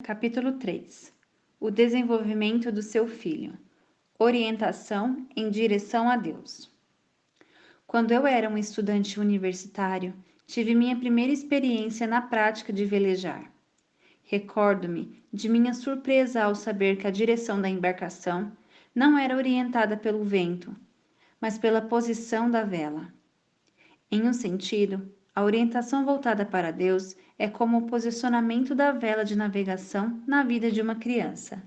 Capítulo 3. O desenvolvimento do seu filho. Orientação em direção a Deus. Quando eu era um estudante universitário, tive minha primeira experiência na prática de velejar. Recordo-me de minha surpresa ao saber que a direção da embarcação não era orientada pelo vento, mas pela posição da vela. Em um sentido, a orientação voltada para Deus é como o posicionamento da vela de navegação na vida de uma criança.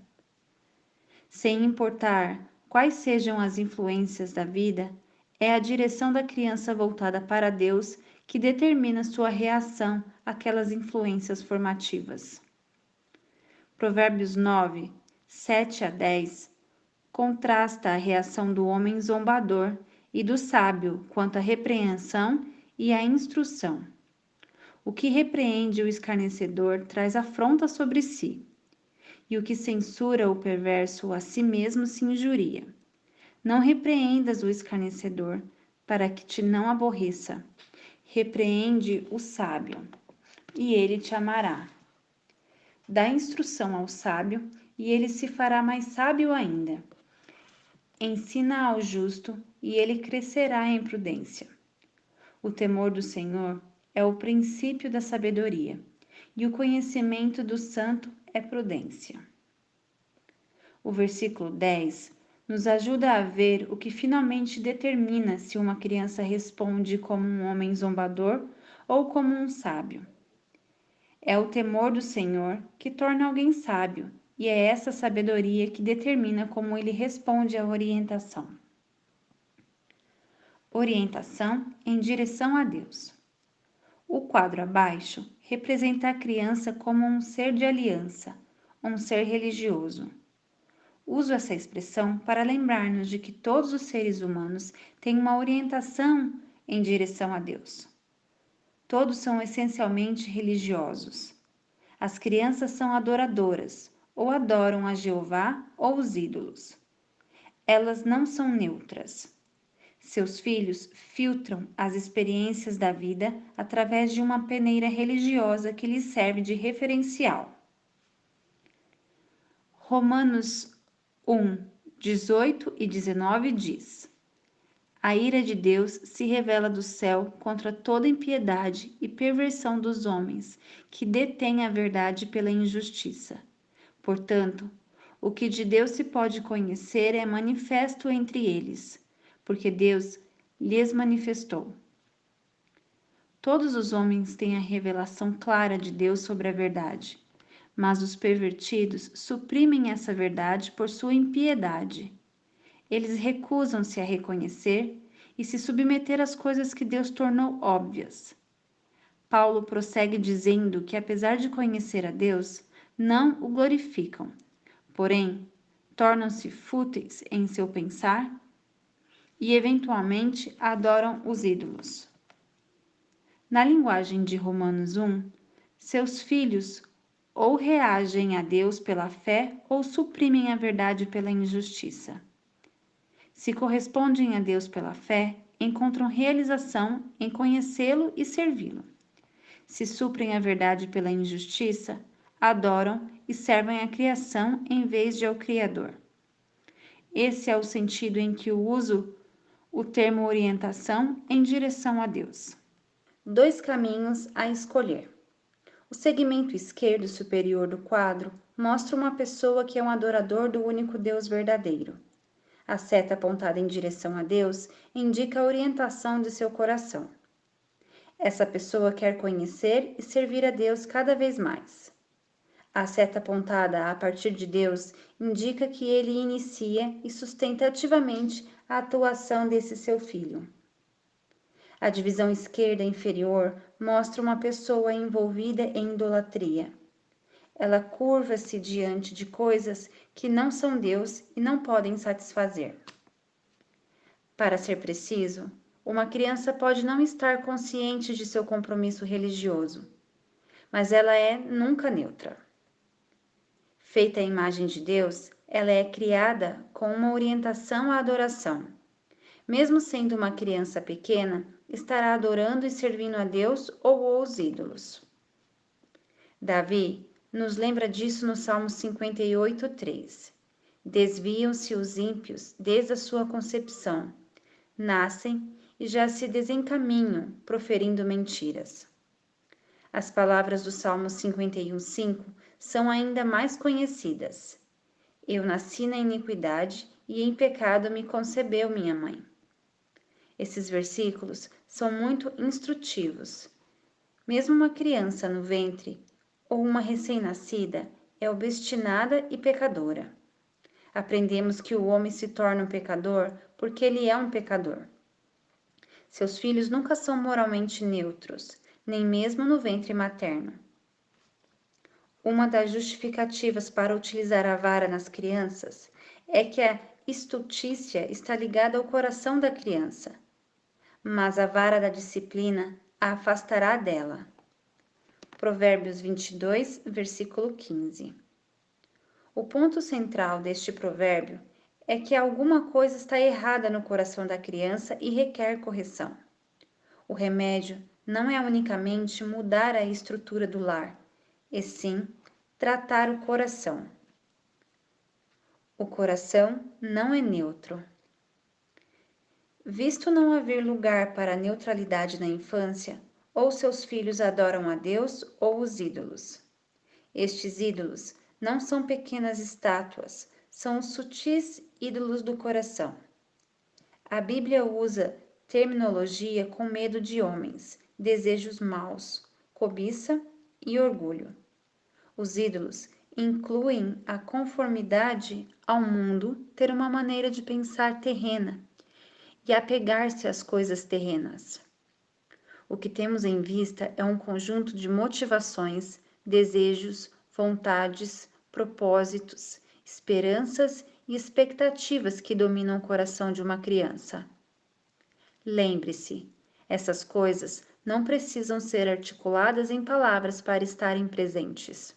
Sem importar quais sejam as influências da vida, é a direção da criança voltada para Deus que determina sua reação àquelas influências formativas. Provérbios 9, 7 a 10 contrasta a reação do homem zombador e do sábio quanto à repreensão e à instrução. O que repreende o escarnecedor traz afronta sobre si, e o que censura o perverso a si mesmo se injuria. Não repreendas o escarnecedor, para que te não aborreça. Repreende o sábio, e ele te amará. Dá instrução ao sábio, e ele se fará mais sábio ainda. Ensina ao justo, e ele crescerá em prudência. O temor do Senhor é o princípio da sabedoria, e o conhecimento do santo é prudência. O versículo 10 nos ajuda a ver o que finalmente determina se uma criança responde como um homem zombador ou como um sábio. É o temor do Senhor que torna alguém sábio, e é essa sabedoria que determina como ele responde à orientação. Orientação em direção a Deus. O quadro abaixo representa a criança como um ser de aliança, um ser religioso. Uso essa expressão para lembrar-nos de que todos os seres humanos têm uma orientação em direção a Deus. Todos são essencialmente religiosos. As crianças são adoradoras, ou adoram a Jeová ou os ídolos. Elas não são neutras. Seus filhos filtram as experiências da vida através de uma peneira religiosa que lhes serve de referencial. Romanos 1, 18 e 19 diz: A ira de Deus se revela do céu contra toda impiedade e perversão dos homens, que detêm a verdade pela injustiça. Portanto, o que de Deus se pode conhecer é manifesto entre eles, porque Deus lhes manifestou. Todos os homens têm a revelação clara de Deus sobre a verdade, mas os pervertidos suprimem essa verdade por sua impiedade. Eles recusam-se a reconhecer e se submeter às coisas que Deus tornou óbvias. Paulo prossegue dizendo que, apesar de conhecer a Deus, não o glorificam, porém, tornam-se fúteis em seu pensar e, eventualmente, adoram os ídolos. Na linguagem de Romanos 1, seus filhos ou reagem a Deus pela fé ou suprimem a verdade pela injustiça. Se correspondem a Deus pela fé, encontram realização em conhecê-lo e servi-lo. Se suprem a verdade pela injustiça, adoram e servem a criação em vez de ao Criador. Esse é o sentido em que uso o termo orientação em direção a Deus. 2 caminhos a escolher. O segmento esquerdo superior do quadro mostra uma pessoa que é um adorador do único Deus verdadeiro. A seta apontada em direção a Deus indica a orientação de seu coração. Essa pessoa quer conhecer e servir a Deus cada vez mais. A seta apontada a partir de Deus indica que ele inicia e sustenta ativamente a atuação desse seu filho. A divisão esquerda inferior mostra uma pessoa envolvida em idolatria. Ela curva-se diante de coisas que não são Deus e não podem satisfazer. Para ser preciso, uma criança pode não estar consciente de seu compromisso religioso, mas ela é nunca neutra. Feita à imagem de Deus, ela é criada com uma orientação à adoração. Mesmo sendo uma criança pequena, estará adorando e servindo a Deus ou aos ídolos. Davi nos lembra disso no Salmo 58:3. Desviam-se os ímpios desde a sua concepção, nascem e já se desencaminham, proferindo mentiras. As palavras do Salmo 51:5 são ainda mais conhecidas. Eu nasci na iniquidade e em pecado me concebeu minha mãe. Esses versículos são muito instrutivos. Mesmo uma criança no ventre ou uma recém-nascida é obstinada e pecadora. Aprendemos que o homem se torna um pecador porque ele é um pecador. Seus filhos nunca são moralmente neutros, nem mesmo no ventre materno. Uma das justificativas para utilizar a vara nas crianças é que a estultícia está ligada ao coração da criança, mas a vara da disciplina a afastará dela. Provérbios 22, versículo 15. O ponto central deste provérbio é que alguma coisa está errada no coração da criança e requer correção. O remédio não é unicamente mudar a estrutura do lar, e sim tratar o coração. O coração não é neutro. Visto não haver lugar para a neutralidade na infância, ou seus filhos adoram a Deus ou os ídolos. Estes ídolos não são pequenas estátuas, são os sutis ídolos do coração. A Bíblia usa terminologia com medo de homens, desejos maus, cobiça e orgulho. Os ídolos incluem a conformidade ao mundo, ter uma maneira de pensar terrena e apegar-se às coisas terrenas. O que temos em vista é um conjunto de motivações, desejos, vontades, propósitos, esperanças e expectativas que dominam o coração de uma criança. Lembre-se, essas coisas não precisam ser articuladas em palavras para estarem presentes.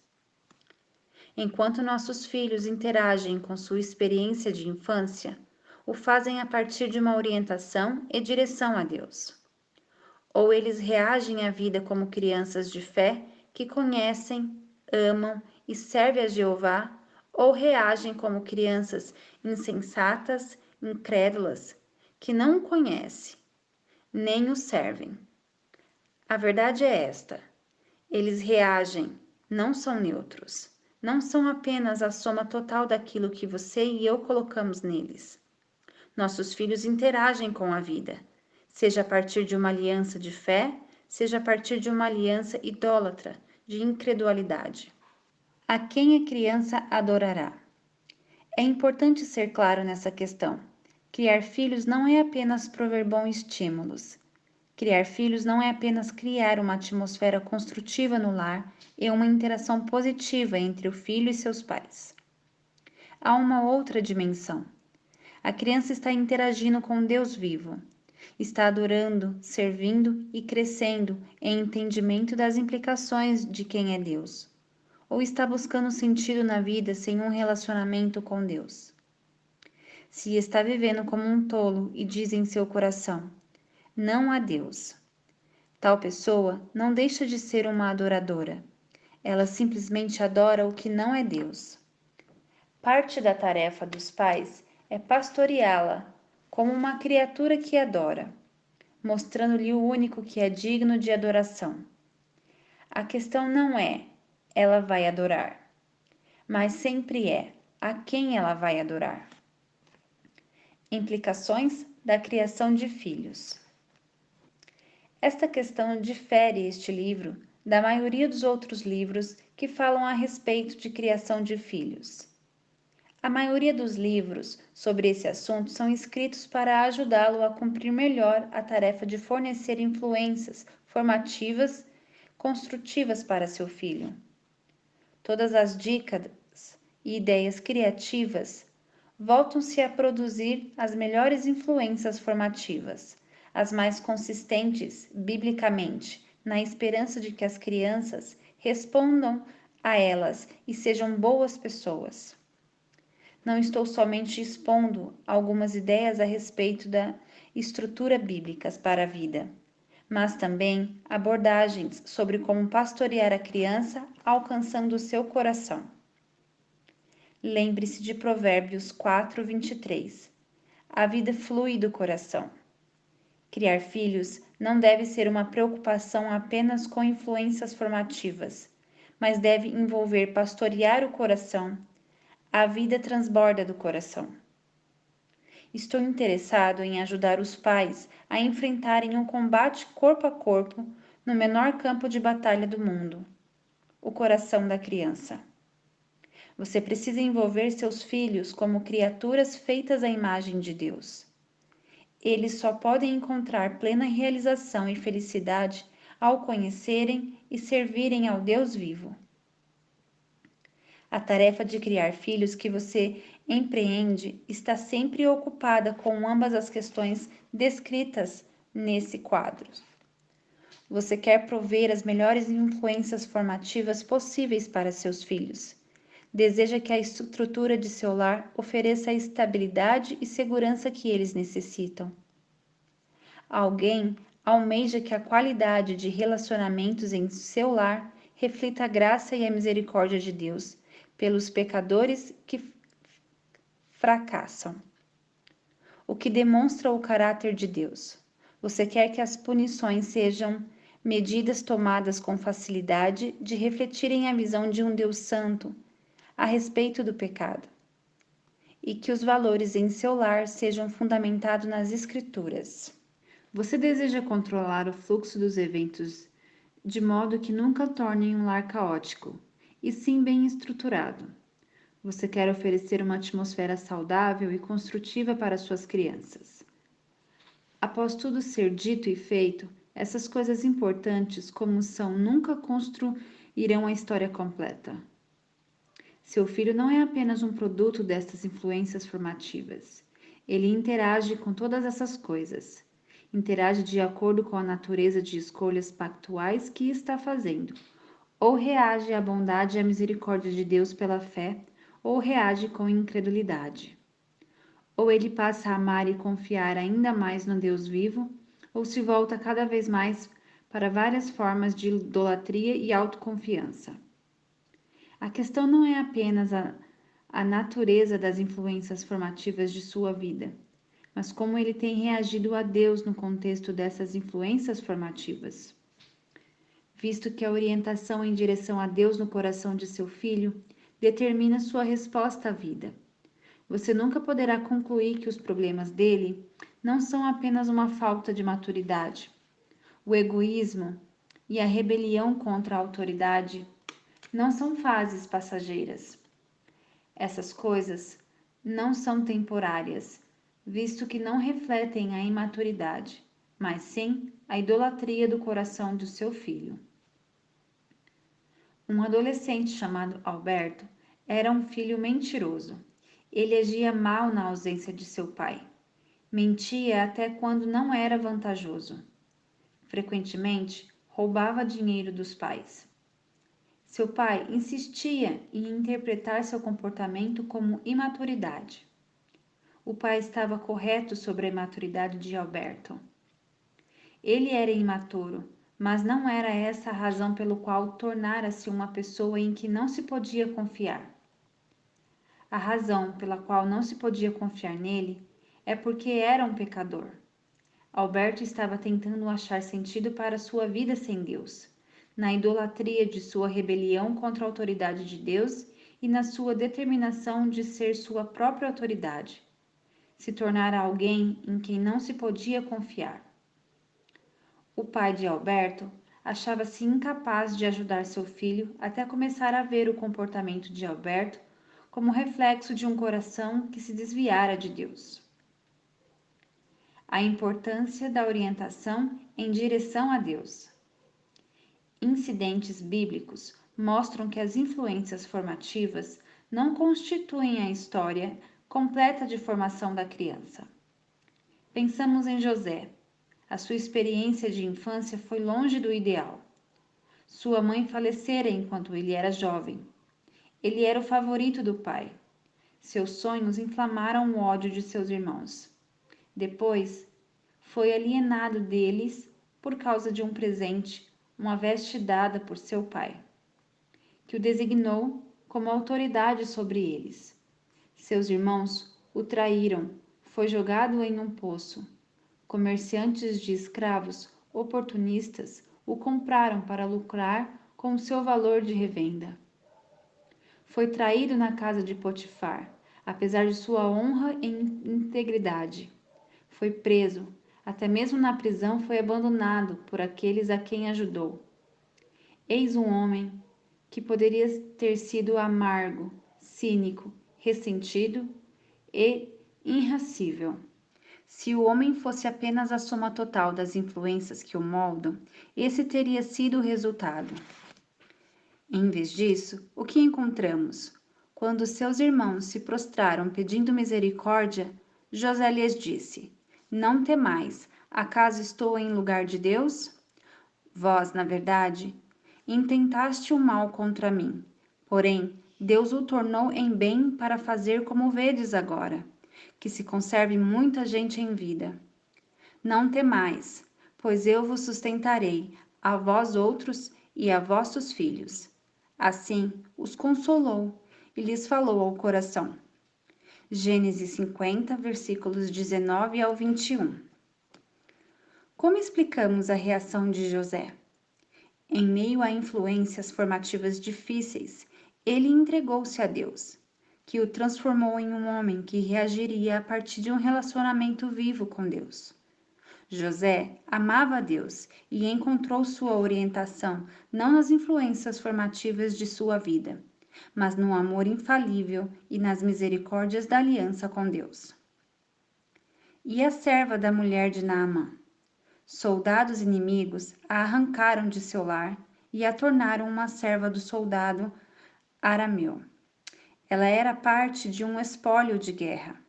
Enquanto nossos filhos interagem com sua experiência de infância, o fazem a partir de uma orientação e direção a Deus. Ou eles reagem à vida como crianças de fé que conhecem, amam e servem a Jeová, ou reagem como crianças insensatas, incrédulas, que não o conhecem, nem o servem. A verdade é esta: eles reagem, não são neutros, não são apenas a soma total daquilo que você e eu colocamos neles. Nossos filhos interagem com a vida, seja a partir de uma aliança de fé, seja a partir de uma aliança idólatra, de incredulidade. A quem a criança adorará? É importante ser claro nessa questão. Criar filhos não é apenas prover bons estímulos. Criar filhos não é apenas criar uma atmosfera construtiva no lar e uma interação positiva entre o filho e seus pais. Há uma outra dimensão. A criança está interagindo com Deus vivo. Está adorando, servindo e crescendo em entendimento das implicações de quem é Deus. Ou está buscando sentido na vida sem um relacionamento com Deus. Se está vivendo como um tolo e diz em seu coração: não há Deus. Tal pessoa não deixa de ser uma adoradora. Ela simplesmente adora o que não é Deus. Parte da tarefa dos pais é pastoreá-la como uma criatura que adora, mostrando-lhe o único que é digno de adoração. A questão não é ela vai adorar, mas sempre é a quem ela vai adorar. Implicações da criação de filhos. Esta questão difere este livro da maioria dos outros livros que falam a respeito de criação de filhos. A maioria dos livros sobre esse assunto são escritos para ajudá-lo a cumprir melhor a tarefa de fornecer influências formativas, construtivas para seu filho. Todas as dicas e ideias criativas voltam-se a produzir as melhores influências formativas, as mais consistentes biblicamente, na esperança de que as crianças respondam a elas e sejam boas pessoas. Não estou somente expondo algumas ideias a respeito da estrutura bíblica para a vida, mas também abordagens sobre como pastorear a criança alcançando o seu coração. Lembre-se de Provérbios 4:23. A vida flui do coração. Criar filhos não deve ser uma preocupação apenas com influências formativas, mas deve envolver pastorear o coração. A vida transborda do coração. Estou interessado em ajudar os pais a enfrentarem um combate corpo a corpo no menor campo de batalha do mundo, o coração da criança. Você precisa envolver seus filhos como criaturas feitas à imagem de Deus. Eles só podem encontrar plena realização e felicidade ao conhecerem e servirem ao Deus vivo. A tarefa de criar filhos que você empreende está sempre ocupada com ambas as questões descritas nesse quadro. Você quer prover as melhores influências formativas possíveis para seus filhos. Deseja que a estrutura de seu lar ofereça a estabilidade e segurança que eles necessitam. Alguém almeja que a qualidade de relacionamentos em seu lar reflita a graça e a misericórdia de Deus pelos pecadores que fracassam, o que demonstra o caráter de Deus. Você quer que as punições sejam medidas tomadas com facilidade de refletirem a visão de um Deus santo a respeito do pecado, e que os valores em seu lar sejam fundamentados nas Escrituras. Você deseja controlar o fluxo dos eventos de modo que nunca tornem um lar caótico, e sim bem estruturado. Você quer oferecer uma atmosfera saudável e construtiva para suas crianças. Após tudo ser dito e feito, essas coisas importantes como são nunca construirão a história completa. Seu filho não é apenas um produto destas influências formativas. Ele interage com todas essas coisas. Interage de acordo com a natureza de escolhas pactuais que está fazendo. Ou reage à bondade e à misericórdia de Deus pela fé, ou reage com incredulidade. Ou ele passa a amar e confiar ainda mais no Deus vivo, ou se volta cada vez mais para várias formas de idolatria e autoconfiança. A questão não é apenas a natureza das influências formativas de sua vida, mas como ele tem reagido a Deus no contexto dessas influências formativas. Visto que a orientação em direção a Deus no coração de seu filho determina sua resposta à vida. Você nunca poderá concluir que os problemas dele não são apenas uma falta de maturidade. O egoísmo e a rebelião contra a autoridade não são fases passageiras. Essas coisas não são temporárias, visto que não refletem a imaturidade, mas sim a idolatria do coração do seu filho. Um adolescente chamado Alberto era um filho mentiroso. Ele agia mal na ausência de seu pai. Mentia até quando não era vantajoso. Frequentemente, roubava dinheiro dos pais. Seu pai insistia em interpretar seu comportamento como imaturidade. O pai estava correto sobre a imaturidade de Alberto. Ele era imaturo, mas não era essa a razão pelo qual tornara-se uma pessoa em que não se podia confiar. A razão pela qual não se podia confiar nele é porque era um pecador. Alberto estava tentando achar sentido para sua vida sem Deus, na idolatria de sua rebelião contra a autoridade de Deus e na sua determinação de ser sua própria autoridade, se tornar alguém em quem não se podia confiar. O pai de Alberto achava-se incapaz de ajudar seu filho até começar a ver o comportamento de Alberto como reflexo de um coração que se desviara de Deus. A importância da orientação em direção a Deus. Incidentes bíblicos mostram que as influências formativas não constituem a história completa de formação da criança. Pensamos em José. A sua experiência de infância foi longe do ideal. Sua mãe falecera enquanto ele era jovem. Ele era o favorito do pai. Seus sonhos inflamaram o ódio de seus irmãos. Depois, foi alienado deles por causa de um presente, uma veste dada por seu pai, que o designou como autoridade sobre eles. Seus irmãos o traíram, foi jogado em um poço. Comerciantes de escravos oportunistas o compraram para lucrar com o seu valor de revenda. Foi traído na casa de Potifar, apesar de sua honra e integridade. Foi preso, até mesmo na prisão foi abandonado por aqueles a quem ajudou. Eis um homem que poderia ter sido amargo, cínico, ressentido e irascível. Se o homem fosse apenas a soma total das influências que o moldam, esse teria sido o resultado. Em vez disso, o que encontramos? Quando seus irmãos se prostraram pedindo misericórdia, José lhes disse: Não temais, acaso estou em lugar de Deus? Vós, na verdade, intentaste o mal contra mim, porém Deus o tornou em bem para fazer como vedes agora, que se conserve muita gente em vida. Não temais, pois eu vos sustentarei, a vós outros e a vossos filhos. Assim os consolou e lhes falou ao coração. Gênesis 50, versículos 19 ao 21. Como explicamos a reação de José? Em meio a influências formativas difíceis, ele entregou-se a Deus, que o transformou em um homem que reagiria a partir de um relacionamento vivo com Deus. José amava a Deus e encontrou sua orientação não nas influências formativas de sua vida, mas no amor infalível e nas misericórdias da aliança com Deus. E a serva da mulher de Naamã? Soldados inimigos a arrancaram de seu lar e a tornaram uma serva do soldado arameu. Ela era parte de um espólio de guerra.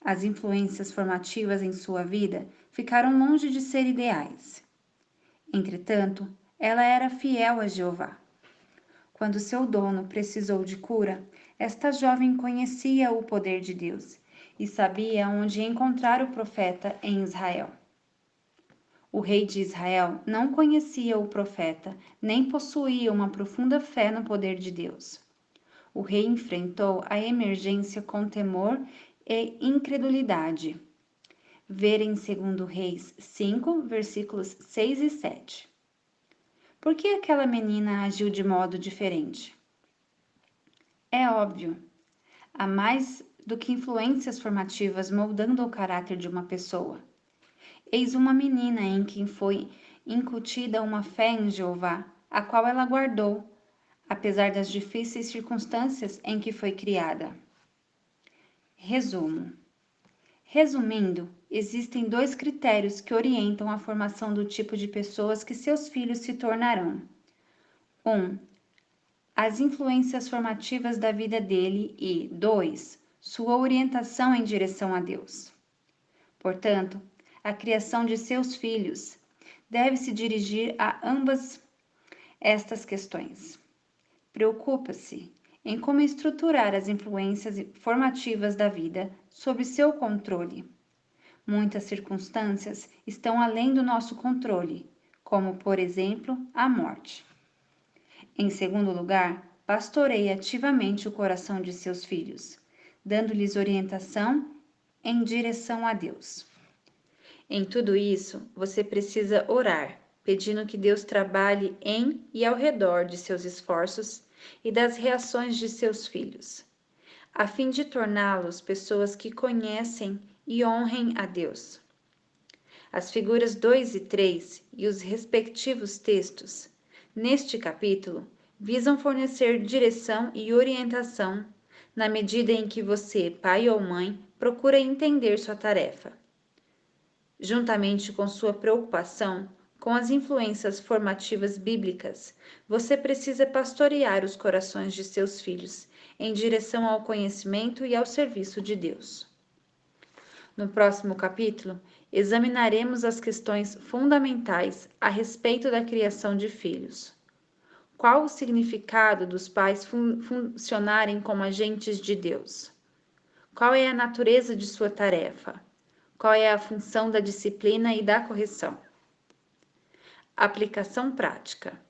As influências formativas em sua vida ficaram longe de ser ideais. Entretanto, ela era fiel a Jeová. Quando seu dono precisou de cura, esta jovem conhecia o poder de Deus e sabia onde encontrar o profeta em Israel. O rei de Israel não conhecia o profeta, nem possuía uma profunda fé no poder de Deus. O rei enfrentou a emergência com temor e incredulidade. Ver em 2 Reis 5, versículos 6 e 7. Por que aquela menina agiu de modo diferente? É óbvio. Há mais do que influências formativas moldando o caráter de uma pessoa. Eis uma menina em quem foi incutida uma fé em Jeová, a qual ela guardou, apesar das difíceis circunstâncias em que foi criada. Resumo. Resumindo, existem 2 critérios que orientam a formação do tipo de pessoas que seus filhos se tornarão. 1. As influências formativas da vida dele e 2. Sua orientação em direção a Deus. Portanto, a criação de seus filhos deve se dirigir a ambas estas questões. Preocupa-se em como estruturar as influências formativas da vida sob seu controle. Muitas circunstâncias estão além do nosso controle, como, por exemplo, a morte. Em segundo lugar, pastoreie ativamente o coração de seus filhos, dando-lhes orientação em direção a Deus. Em tudo isso, você precisa orar, pedindo que Deus trabalhe em e ao redor de seus esforços e das reações de seus filhos, a fim de torná-los pessoas que conhecem e honrem a Deus. As figuras 2 e 3 e os respectivos textos, neste capítulo, visam fornecer direção e orientação na medida em que você, pai ou mãe, procura entender sua tarefa. Juntamente com sua preocupação com as influências formativas bíblicas, você precisa pastorear os corações de seus filhos em direção ao conhecimento e ao serviço de Deus. No próximo capítulo, examinaremos as questões fundamentais a respeito da criação de filhos. Qual o significado dos pais funcionarem como agentes de Deus? Qual é a natureza de sua tarefa? Qual é a função da disciplina e da correção? Aplicação prática.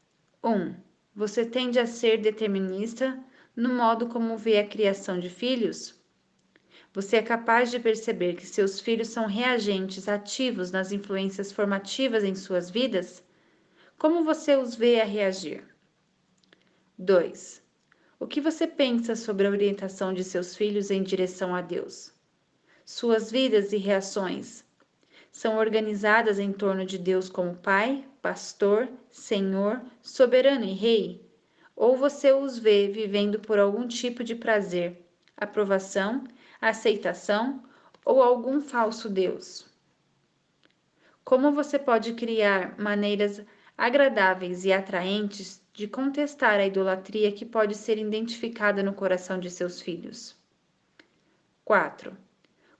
1. Você tende a ser determinista no modo como vê a criação de filhos? Você é capaz de perceber que seus filhos são reagentes ativos nas influências formativas em suas vidas? Como você os vê a reagir? 2. O que você pensa sobre a orientação de seus filhos em direção a Deus? Suas vidas e reações são organizadas em torno de Deus como Pai, Pastor, Senhor, Soberano e Rei? Ou você os vê vivendo por algum tipo de prazer, aprovação, aceitação ou algum falso Deus? Como você pode criar maneiras agradáveis e atraentes de contestar a idolatria que pode ser identificada no coração de seus filhos? 4.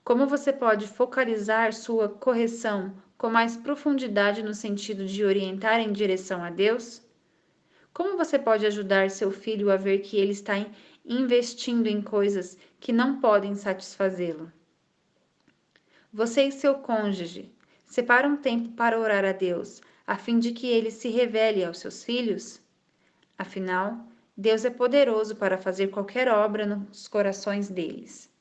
Como você pode focalizar sua correção com mais profundidade no sentido de orientar em direção a Deus? Como você pode ajudar seu filho a ver que ele está investindo em coisas que não podem satisfazê-lo? Você e seu cônjuge separam um tempo para orar a Deus, a fim de que ele se revele aos seus filhos? Afinal, Deus é poderoso para fazer qualquer obra nos corações deles.